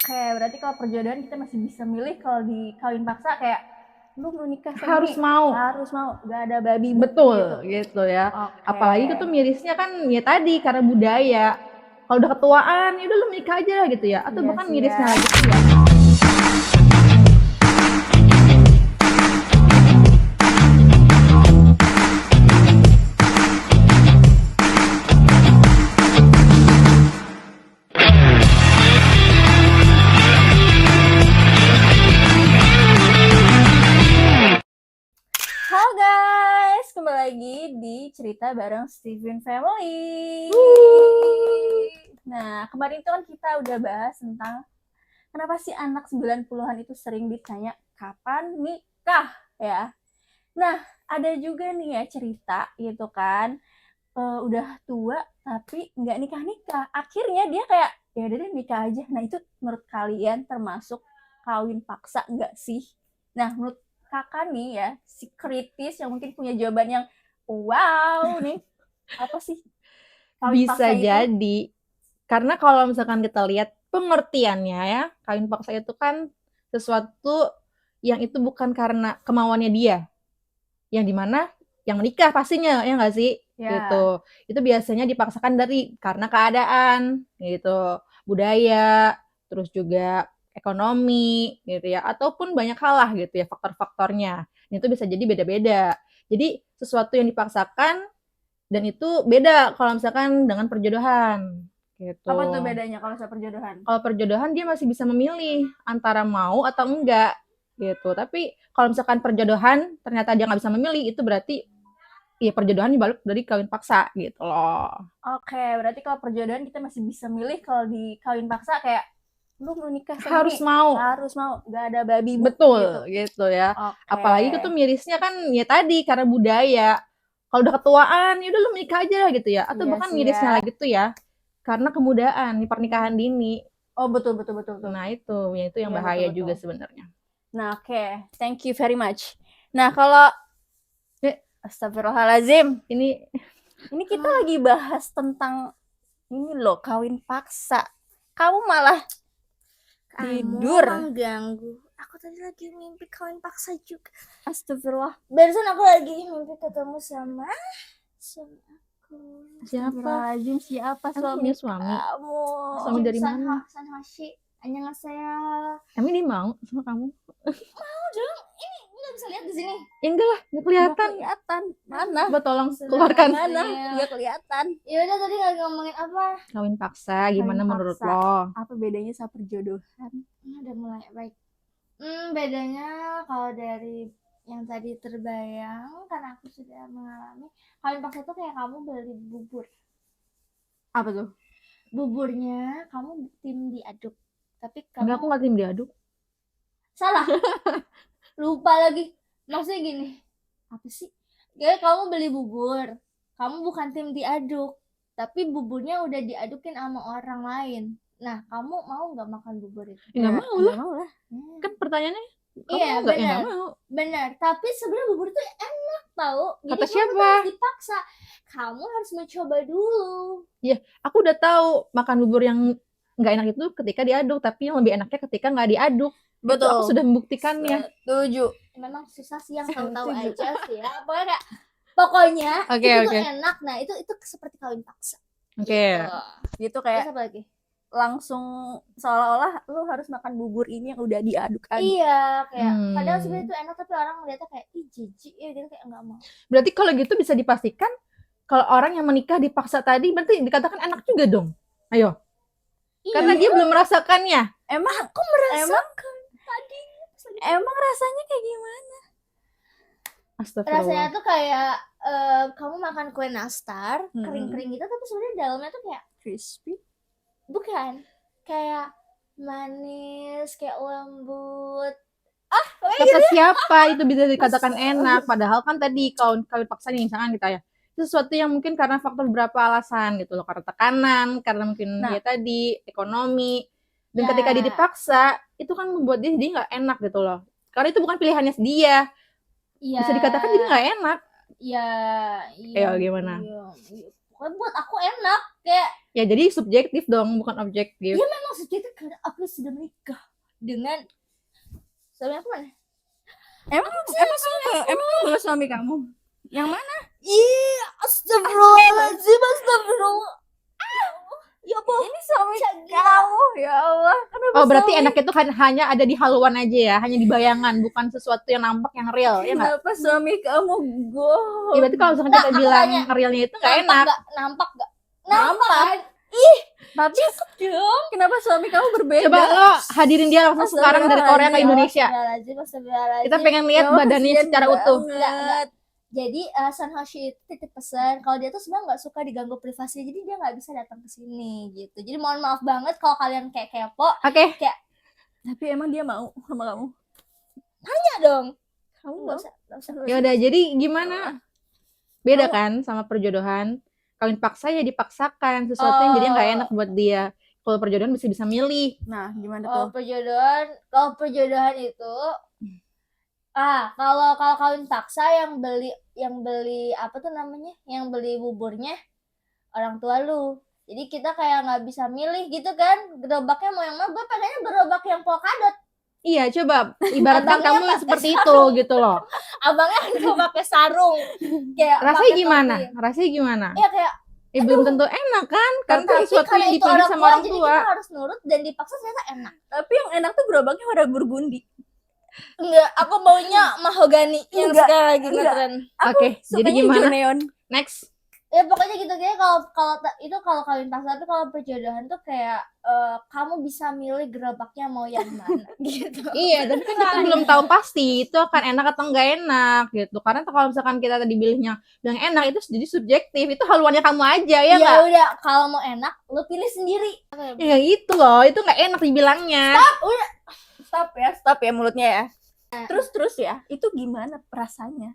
Oke, berarti kalau perjodohan kita masih bisa milih. Kalau di kawin paksa kayak lu mau nikah sama Harus ini, mau. harus mau, gak ada babi bu Betul gitu. gitu ya. Oke. Apalagi itu mirisnya kan ya tadi karena budaya. Kalau udah ketuaan, ya udah lu menikah aja gitu ya. Atau Iya bahkan sih ya. mirisnya lagi tuh ya. Halo guys, kembali lagi di cerita bareng Steven Family. Nah, kemarin itu kan kita udah bahas tentang kenapa sih anak 90-an itu sering ditanya kapan nikah ya. Nah, ada juga nih ya cerita gitu kan, udah tua tapi nggak nikah-nikah. Akhirnya dia kayak ya udah deh nikah aja. Nah, itu menurut kalian termasuk kawin paksa nggak sih? Nah, menurut kakak nih ya, si kritis yang mungkin punya jawaban yang wow nih, apa sih kawin Bisa paksa itu? jadi. Karena kalau misalkan kita lihat pengertiannya ya, kawin paksa itu kan sesuatu yang itu bukan karena kemauannya dia. Yang dimana yang menikah pastinya, ya nggak sih? Ya, Gitu. Itu biasanya dipaksakan karena keadaan, gitu. Budaya, terus juga ekonomi, gitu ya. Ataupun banyak hal lah gitu ya, faktor-faktornya. Itu bisa jadi beda-beda. Jadi sesuatu yang dipaksakan dan itu beda kalau misalkan dengan perjodohan gitu. apa tuh bedanya kalau soal perjodohan? Kalau perjodohan dia masih bisa memilih antara mau atau enggak gitu. Tapi kalau misalkan perjodohan ternyata dia nggak bisa memilih, itu berarti ya perjodohan dibalik dari kawin paksa gitu loh. Oke, berarti kalau perjodohan kita masih bisa milih. Kalau di kawin paksa kayak lu mau nikah sama Harus ini, mau. harus mau, gak ada babi bu gitu. Betul gitu ya. Oke. Apalagi itu mirisnya kan ya tadi karena budaya. Kalau udah ketuaan, ya udah lu menikah aja gitu ya. Atau Iya bahkan sih ya. mirisnya lagi tuh ya, karena kemudaan, pernikahan dini. Oh betul betul betul betul. Nah itu, ya itu yang Iya betul bahaya betul. juga sebenarnya. Nah oke, thank you very much. Nah kalau Astagfirullahalazim, Ini kita lagi bahas tentang ini loh kawin paksa. Kamu malah tidur. Kamu mengganggu. Aku tadi lagi mimpi kawin paksa juga. Astagfirullah. Barusan aku lagi mimpi ketemu sama aku. siapa? Astagfirullahalazim, siapa Emang suami punya suami? kamu? Suami dari mana? Sanhashi. Annyeonghaseyo. Emang dia mau sama kamu? Mau dong. Ini nggak bisa lihat di sini. Ya enggak lah, nggak Nggak kelihatan. kelihatan. Mana? Coba tolong Sudah. keluarkan. Mana? Nggak kelihatan. Ya udah tadi lagi ngomongin apa? Kawin paksa, gimana Kawin menurut paksa. lo? Apa bedanya sama perjodohan? Ini udah mulai baik. Bedanya kalau dari yang tadi terbayang, karena aku sudah mengalami kawin paksa itu kayak kamu beli bubur. Apa tuh? Buburnya kamu tim diaduk, tapi Enggak, aku kamu nggak tim diaduk. salah. Lupa lagi. Maksudnya gini, apa sih? Kayak kamu beli bubur, kamu bukan tim diaduk, tapi buburnya udah diadukin sama orang lain. Nah, kamu mau nggak makan bubur itu? Ya, nggak Ya, mau nggak lah. mau lah. Kan pertanyaannya, kamu Iya, mau nggak? Ya benar. nggak mau. Benar, tapi sebenarnya bubur itu enak tahu. Jadi Kata kamu siapa? tuh harus dipaksa. Kamu harus mencoba dulu. Aku udah tahu makan bubur yang nggak enak itu ketika diaduk, tapi yang lebih enaknya ketika nggak diaduk. Itu Betul. aku sudah membuktikannya. Setuju. Memang susah sih yang tahu-tahu Setuju. aja sih ya. Pokoknya Oke, itu oke. tuh enak. Nah, itu seperti kawin paksa. Oke. Gitu Terus kayak apa lagi? langsung seolah-olah lu harus makan bubur ini yang udah diaduk-aduk. Iya, kayak Hmm. padahal sebenarnya itu enak tapi orang ngeliatnya kayak ih jijik ya, dia kayak nggak mau. Berarti kalau gitu bisa dipastikan kalau orang yang menikah dipaksa tadi berarti dikatakan enak juga dong. Ayo. Iya, Karena dia belum merasakannya. Emang aku merasakan emang rasanya kayak gimana? Astagfirullah. rasanya tuh kayak kamu makan kue nastar Hmm. kering-kering gitu, tapi sebenarnya dalamnya tuh kayak Crispy. bukan kayak manis, kayak lembut. Kata siapa itu bisa dikatakan enak? Padahal kan tadi kawin paksa nih misalkan kita ya. Itu sesuatu yang mungkin karena faktor beberapa alasan gitu loh. Karena tekanan, karena mungkin Nah. ya tadi ekonomi. Dan Ya. ketika dia dipaksa, itu kan membuat dia jadi nggak enak gitu loh. Karena itu bukan pilihannya dia. Iya. Bisa dikatakan jadi nggak enak. Iya. Ayo, gimana? Iya. Pokoknya buat aku enak kayak Ya jadi subjektif dong, bukan objektif. Iya memang subjektif karena aku sudah menikah dengan suami aku mana? Emang lu belum suami kamu? Yang mana? Iya, astagfirullahaladzim, astagfirullah. Ya Allah, Ini suami Cagi. kamu, ya Allah. Kenapa Oh berarti suami? enak itu kan hanya ada di haluan aja ya, hanya di bayangan, bukan sesuatu yang nampak yang real, ya nggak? Kenapa suami kamu Ya berarti kalau misalkan Nggak, kita aku bilang tanya. realnya itu nggak enak. Nampak gak? Nampak. Kan? Tapi Dong. kenapa suami kamu berbeda? Coba lo hadirin dia langsung sekarang dari Korea ke Indonesia. Astagfirullahaladzim. Kita pengen lihat Ya Allah, badannya kasihan secara utuh. banget. Jadi Son Hoshi itu titip pesan kalau dia tuh sebenarnya nggak suka diganggu privasi, jadi dia nggak bisa datang ke sini gitu. Jadi mohon maaf banget kalau kalian kayak kepo. Oke, Tapi emang dia mau sama kamu? Ya dong. Kamu Nggak mau? usah. ya udah. Jadi gimana? Beda kan sama perjodohan. Kawin paksa ya dipaksakan, sesuatu yang jadi nggak enak buat dia. Kalau perjodohan bisa milih. Nah, gimana Kalau tuh? perjodohan itu kalau kawin paksa yang beli apa tuh namanya? Yang beli buburnya orang tua lu. Jadi kita kayak nggak bisa milih gitu kan. Gerobaknya mau yang mana? Gue pengennya gerobak yang polkadot. Iya, coba ibaratkan Abangnya kamu pakai seperti itu gitu loh. Abangnya itu pakai sarung. Kayak Rasanya pakai gimana? topi. Rasanya gimana? Iya kayak Belum tentu enak kan? Kan itu tapi sesuatu karena yang itu dipilih sama orang jadi tua. kita harus nurut dan dipaksa ternyata enak. Tapi yang enak tuh gerobaknya warna burgundi. Enggak, aku maunya mahogani yang Enggak, sekarang lagi enggak. ngetren. Oke, jadi Sukanya gimana? hijau neon. Next. Ya pokoknya gitu kayak kalau kawin paksa, tapi kalau perjodohan tuh kayak kamu bisa milih gerobaknya mau yang mana gitu. Iya, tapi kan kita belum tahu pasti itu akan enak atau enggak enak gitu. Karena kalau misalkan kita tadi pilihnya yang enak itu jadi subjektif. Itu haluannya kamu aja ya Ya nggak? udah, kalau mau enak lu pilih sendiri. Ya itu loh, itu nggak enak dibilangnya. Stop ya mulutnya ya. Terus ya, itu gimana perasaannya?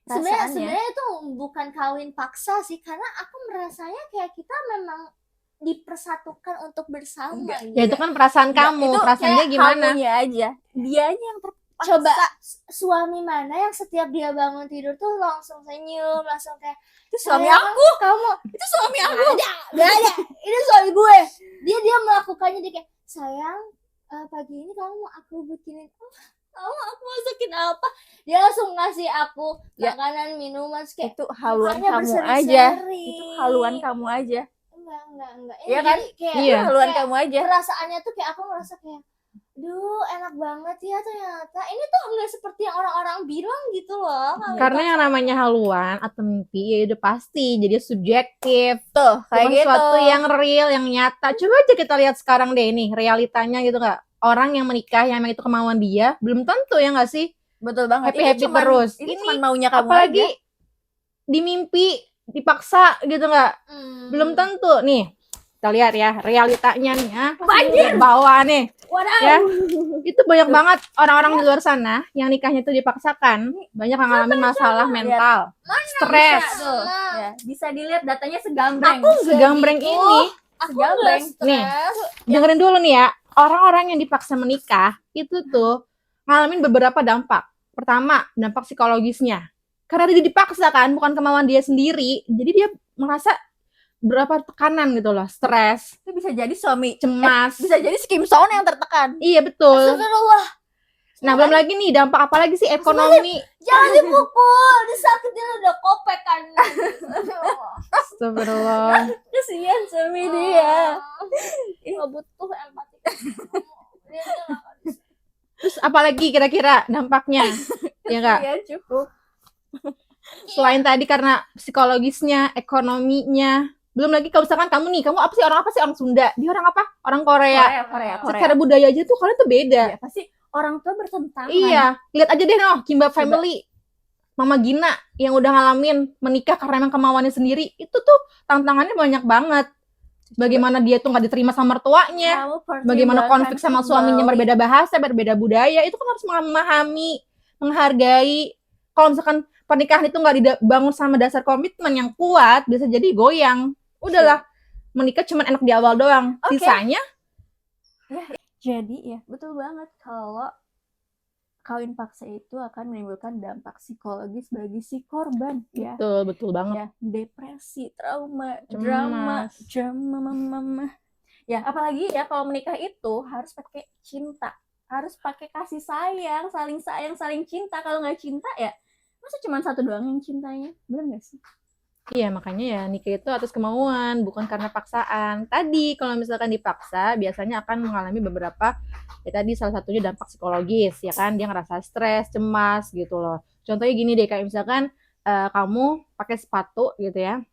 Sebenarnya itu bukan kawin paksa sih, karena aku merasanya kayak kita memang dipersatukan untuk bersama. Enggak. gitu. Ya itu kan perasaan kamu, itu perasaan dia kayak gimana? kamunya aja. Dianya yang terpaksa. Coba suami mana yang setiap dia bangun tidur tuh langsung senyum, langsung kayak Itu suami "Sayang, aku. kamu Itu suami aku. Gak ada, ini suami gue. Dia melakukannya, dia kayak sayang, pagi ini kamu mau aku bikinin kamu aku masakin apa, dia langsung ngasih aku Ya. makanan minuan kayak Itu haluan mukanya kamu aja. berseri-seri. Itu haluan kamu aja. enggak ini Iya kan? jadi kayak Iya. Itu haluan kayak kamu aja. perasaannya tuh kayak aku ngerasa kayak duh enak banget ya ternyata ini tuh nggak seperti yang orang-orang bilang gitu loh. Karena yang namanya haluan atau mimpi ya udah pasti jadi subjektif. Tuh, kayak Bukan gitu. sesuatu yang real, yang nyata. Coba aja kita lihat sekarang deh nih realitanya gitu nggak? Orang yang menikah yang emang itu kemauan dia belum tentu ya nggak sih? Betul banget. Happy-happy terus. Ini Ini cuma maunya kamu Apalagi aja. di mimpi dipaksa gitu nggak? Belum tentu nih. Kita lihat ya realitanya nih ya. Di bawah nih. Wadaw. Ya. Itu banyak banget orang-orang di luar sana yang nikahnya itu dipaksakan, banyak yang ngalamin masalah mental, stres. Tuh. Ya, bisa dilihat datanya segambreng. Aku segambreng ini, Aku Segambreng. nggak stres. Nih. dengerin dulu nih ya, orang-orang yang dipaksa menikah itu tuh ngalamin beberapa dampak. Pertama, dampak psikologisnya. Karena dia dipaksa kan, bukan kemauan dia sendiri, jadi dia merasa berapa tekanan gitu loh, stres, Itu bisa jadi suami. cemas. Bisa jadi si Kim Seon yang tertekan. Iya betul. Astagfirullah. Nah, belum lagi nih dampak apa lagi sih ekonomi. Jangan dipukul, disakitin udah kopek kan. Astagfirullah. Kesian suami dia. Nggak butuh empati. Dia tuh nggak bisa. Terus apalagi kira-kira dampaknya? Ya enggak? Iya, cukup. Selain tadi karena psikologisnya, ekonominya, belum lagi kalau misalkan kamu nih, kamu apa sih orang Sunda, dia orang apa? Orang Korea. Korea. Secara budaya aja tuh kalian tuh beda. Ya, pasti orang tua bertentangan. Iya, lihat aja deh noh, Kimbap Family. Mama Gina yang udah ngalamin menikah karena emang kemauannya sendiri, itu tuh tantangannya banyak banget. Bagaimana dia tuh nggak diterima sama mertuanya, Kamu bagaimana konflik sama suaminya kembali. berbeda bahasa, berbeda budaya, itu kan harus memahami, menghargai. Kalau misalkan pernikahan itu nggak dibangun sama dasar komitmen yang kuat, bisa jadi goyang. Udahlah, menikah cuma enak di awal doang. Oke. Sisanya, Jadi ya betul banget kalau kawin paksa itu akan menimbulkan dampak psikologis bagi si korban ya. Betul banget. Ya, depresi, trauma, drama, Cemas. ya apalagi ya kalau menikah itu harus pakai cinta, harus pakai kasih sayang, saling cinta. Kalau nggak cinta ya masa cuma satu doang yang cintanya, bener nggak sih? Iya, makanya ya nikah itu atas kemauan, bukan karena paksaan. Tadi kalau misalkan dipaksa, biasanya akan mengalami beberapa, ya tadi salah satunya dampak psikologis, ya kan? Dia ngerasa stres, cemas gitu loh. Contohnya gini deh, kayak misalkan kamu pakai sepatu gitu ya,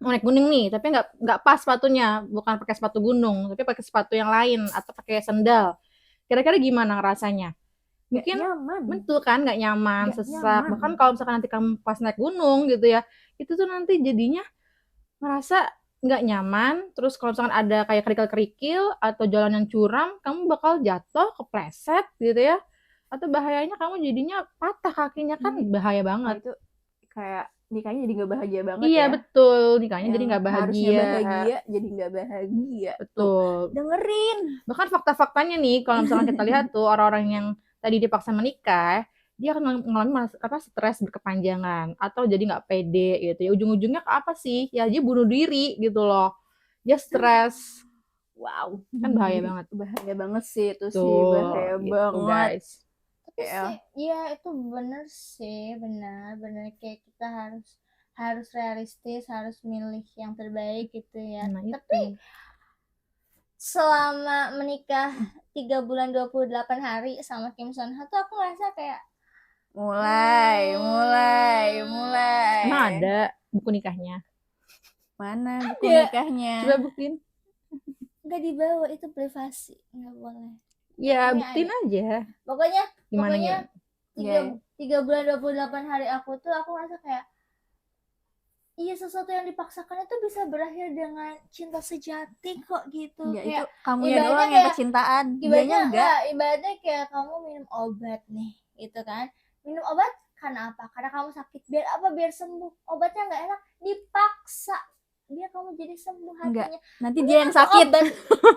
mau naik gunung nih, tapi nggak pas sepatunya, bukan pakai sepatu gunung, tapi pakai sepatu yang lain atau pakai sendal. Kira-kira gimana rasanya? Nggak Mungkin nyaman. betul kan, nggak nyaman, Nggak sesak. nyaman. Bahkan kalau misalkan nanti kamu pas naik gunung gitu ya, itu tuh nanti jadinya ngerasa nggak nyaman. Terus kalau misalkan ada kayak kerikil-kerikil atau jalan yang curam, kamu bakal jatuh, kepleset gitu ya. Atau bahayanya kamu jadinya patah kakinya, kan bahaya Oh, banget. itu kayak nikahnya jadi nggak bahagia banget Iya ya. betul, nikahnya jadi Yang nggak harusnya bahagia. bahagia jadi nggak bahagia. Tuh, Betul. dengerin. Bahkan fakta-faktanya nih, kalau misalkan kita lihat tuh orang-orang yang tadi dipaksa menikah, dia akan mengalami stres berkepanjangan atau jadi nggak pede gitu ya. Ujung-ujungnya ke apa sih? Ya dia bunuh diri gitu loh. Dia stres. Wow, Kan bahaya banget. bahaya banget sih itu sih, Tuh, bahaya gitu banget. guys. Tapi Ya. sih, iya itu bener sih, benar kayak kita harus realistis, harus milih yang terbaik gitu ya. Nah, Tapi itu. selama menikah 3 bulan 28 hari sama Kim Son Ha tuh aku ngerasa kayak Mulai. Emang ada buku nikahnya? Mana buku Ada. nikahnya? Coba buktiin. nggak dibawa, itu privasi, nggak boleh. Ya, Ini buktiin aja. Pokoknya Gimana? tiga bulan 28 hari aku ngerasa kayak iya, sesuatu yang dipaksakan itu bisa berakhir dengan cinta sejati kok gitu. Ya, itu Kayak kamunya ibaratnya doang yang kayak- kecintaan. ibaratnya Dianya enggak. ibaratnya kayak kamu minum obat nih gitu kan, minum obat karena apa? Karena kamu sakit, biar apa? Biar sembuh. Obatnya nggak enak, dipaksa biar kamu jadi sembuh Enggak. hatinya. Nanti dia yang sakit. Obat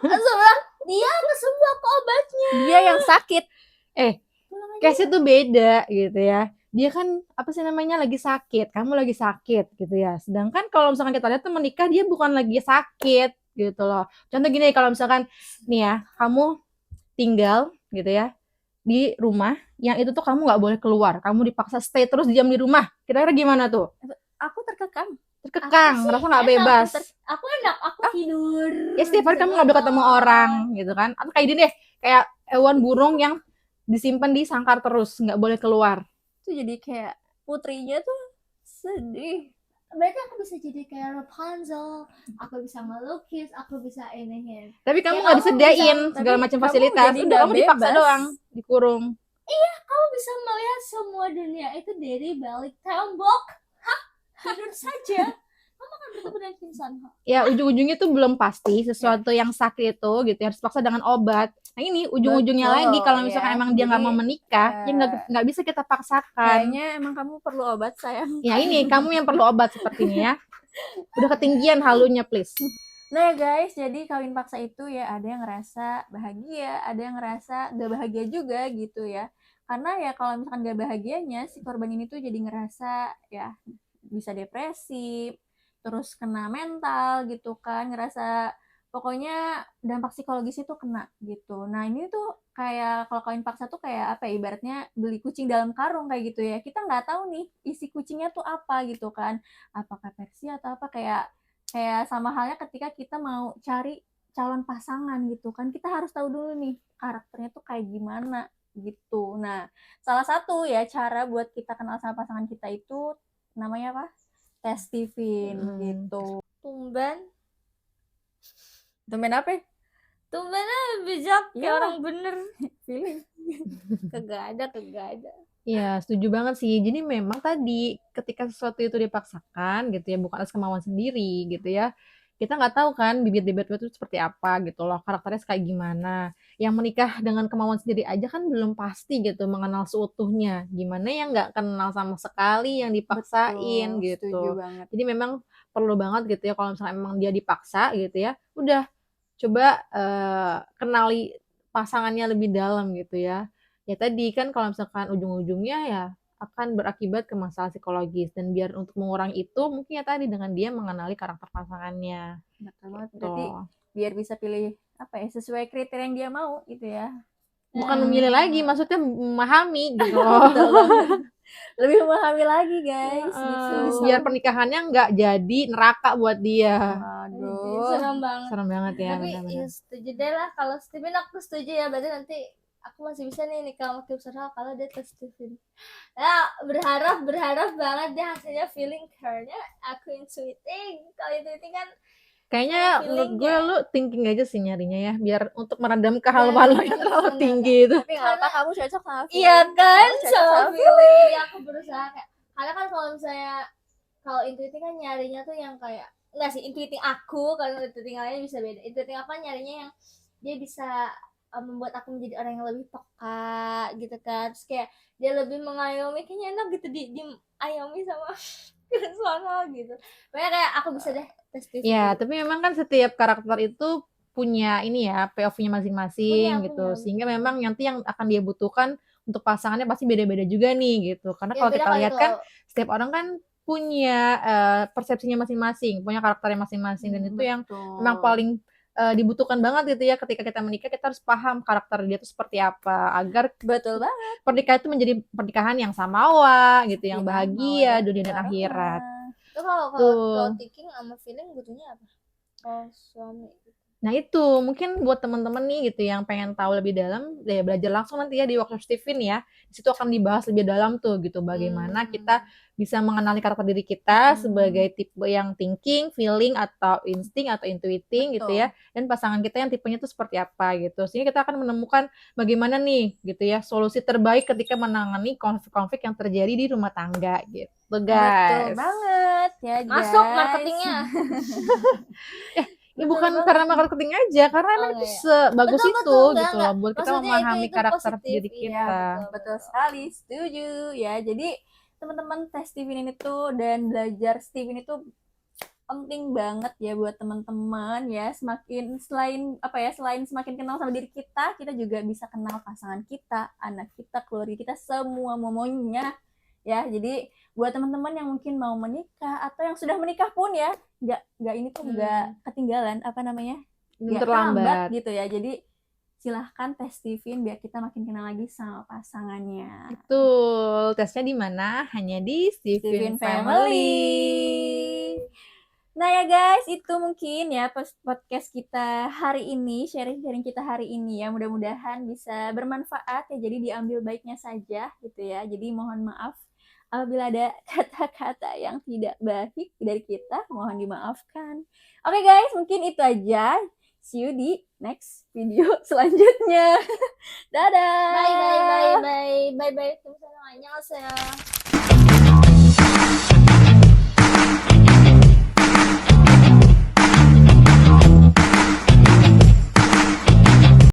langsung bilang dia nggak sembuh ke obatnya. Dia yang sakit. Pulang aja. Case itu beda gitu ya. Dia kan apa sih namanya lagi sakit, kamu lagi sakit gitu ya. Sedangkan kalau misalkan kita lihat tuh menikah dia bukan lagi sakit gitu loh. Contoh gini, kalau misalkan nih ya, kamu tinggal gitu ya di rumah yang itu tuh kamu nggak boleh keluar, kamu dipaksa stay terus diam di rumah. Kira-kira gimana tuh? Aku terkekang. Terkekang, Aku sih ngerasa nggak enak, bebas. aku enak, aku tidur. Ya setiap hari kamu nggak boleh ketemu orang gitu kan. Atau kayak gini deh, kayak hewan burung yang disimpan di sangkar terus, nggak boleh keluar. Itu jadi kayak putrinya tuh sedih. Berarti aku bisa jadi kayak Rapunzel, aku bisa ngelukis, aku bisa iniin. Tapi kamu Ya, nggak kamu disediain bisa- segala tapi macam kamu fasilitas. jadi Udah nggak kamu dipaksa bebas. doang, dikurung. Kamu bisa melihat semua dunia itu dari balik tembok. Hah? Tidur saja. Kamu akan bertemu dengan Kim Son Ha. Ya ujung-ujungnya tuh belum pasti sesuatu yang sakit itu gitu ya, harus paksa dengan obat. Nah ini ujung-ujungnya Betul, lagi kalau misalkan ya. emang dia nggak Jadi, mau menikah, ya nggak bisa kita paksakan. Kayaknya emang kamu perlu obat, sayang. Ya ini kamu yang perlu obat sepertinya ya. Udah ketinggian halunya please. Nah guys, jadi kawin paksa itu ya ada yang ngerasa bahagia, ada yang ngerasa gak bahagia juga gitu ya. Karena ya kalau misalkan gak bahagianya, si korban ini tuh jadi ngerasa ya bisa depresi, terus kena mental gitu kan, ngerasa pokoknya dampak psikologis itu kena gitu. Nah ini tuh kayak kalau kawin paksa tuh kayak apa ya, ibaratnya beli kucing dalam karung kayak gitu ya. Kita nggak tahu nih isi kucingnya tuh apa gitu kan, apakah Persia atau apa, kayak sama halnya ketika kita mau cari calon pasangan gitu kan, kita harus tahu dulu nih karakternya tuh kayak gimana gitu. Nah, salah satu ya cara buat kita kenal sama pasangan kita itu namanya apa? Tes Tivin gitu. Tumben Apa? aja bijak kayak Iya. orang bener. Feeling. Kagak ada. Ya setuju banget sih. Jadi memang tadi ketika sesuatu itu dipaksakan gitu ya, bukan atas kemauan sendiri gitu ya, kita nggak tahu kan bibit-bibitnya itu seperti apa gitu loh, karakternya kayak gimana. Yang menikah dengan kemauan sendiri aja kan belum pasti gitu mengenal seutuhnya. Gimana yang nggak kenal sama sekali yang dipaksain Betul, gitu. setuju banget. Jadi memang perlu banget gitu ya kalau misalnya emang dia dipaksa gitu ya, udah coba kenali pasangannya lebih dalam gitu ya. ya tadi kan kalau misalkan ujung-ujungnya ya akan berakibat ke masalah psikologis, dan biar untuk mengurangi itu mungkin ya tadi dengan dia mengenali karakter pasangannya Betul banget. gitu. Berarti biar bisa pilih apa ya sesuai kriteria yang dia mau gitu ya. Bukan memilih lagi, maksudnya memahami gitu loh. Betul banget. Lebih memahami lagi guys gitu. Biar pernikahannya nggak jadi neraka buat dia. Waduh. Serem banget. Serem banget ya, Tapi ya benar-benar. setuju deh lah, kalau Steven aku setuju ya, berarti nanti aku masih bisa nih nikah sama Kim Sarah kalau dia tes Steven. Ya berharap banget deh hasilnya feeling, karena aku intuiting. Kalau intuiting kan Kayaknya menurut gue feelingnya. lu thinking aja sih nyarinya ya, biar untuk meredam kehaluan lo yang terlalu tinggi itu. Tapi nggak apa, kamu cocok sama feeling. Iya kan, Kamu cocok sama sama feeling. Jadi aku berusaha kayak, karena kan kalau misalnya kalau intuiting kan nyarinya tuh yang kayak, enggak sih, intuiting aku, kalau intuiting lainnya bisa beda. Intuiting apa, nyarinya yang dia bisa membuat aku menjadi orang yang lebih peka gitu kan. Terus kayak dia lebih mengayomi, kayaknya enak gitu di ayomi sama suara gitu. Pokoknya kayak aku bisa deh tes TV. Ya, tapi memang kan setiap karakter itu punya ini ya, POV-nya masing-masing gitu. Punya. Sehingga memang nanti yang akan dia butuhkan untuk pasangannya pasti beda-beda juga nih gitu. Karena Ya, kalau beda kita kali lihat kan kalau setiap orang kan punya persepsinya masing-masing, punya karakternya masing-masing, dan itu yang memang paling dibutuhkan banget gitu ya. Ketika kita menikah, kita harus paham karakter dia itu seperti apa agar Betul banget. pernikahan itu menjadi pernikahan yang samawa gitu, yang Iya, bahagia mawaddah dunia dan warahmah. akhirat. itu kalau Tuh. thinking sama feeling butuhnya apa? Kalau suami Nah itu mungkin buat teman-teman nih gitu yang pengen tahu lebih dalam, ya belajar langsung nanti ya di workshop Steven ya. Di situ akan dibahas lebih dalam tuh gitu, bagaimana kita bisa mengenali karakter diri kita sebagai tipe yang thinking, feeling, atau insting, atau intuiting gitu ya. Dan pasangan kita yang tipenya tuh seperti apa gitu. Sehingga kita akan menemukan bagaimana nih gitu ya solusi terbaik ketika menangani konflik-konflik yang terjadi di rumah tangga gitu Betul guys. banget ya guys. masuk marketingnya. Ya Betul bukan banget. karena marketing aja, karena emang itu sebagus Betul, itu betul, gitu enggak. loh buat kita Maksudnya memahami itu karakter positif, diri iya, kita. Betul sekali, setuju ya. Jadi teman-teman tes Steven ini tuh dan belajar Steven itu penting banget ya buat teman-teman ya. Semakin selain semakin kenal sama diri kita juga bisa kenal pasangan kita, anak kita, keluarga kita, semua momonya ya. Jadi buat teman-teman yang mungkin mau menikah atau yang sudah menikah pun ya, nggak ketinggalan nggak terlambat gitu ya. Jadi silahkan tes Steven biar kita makin kenal lagi sama pasangannya. Betul, tesnya di mana? Hanya di Steven Family. Nah ya guys, itu mungkin ya podcast kita hari ini, sharing-sharing kita hari ini ya. Mudah-mudahan bisa bermanfaat ya, jadi diambil baiknya saja gitu ya. Jadi mohon maaf apabila ada kata-kata yang tidak baik dari kita, mohon dimaafkan. Oke guys, mungkin itu aja. See you di next video selanjutnya. Dadah. Bye. Annyeonghaseyo.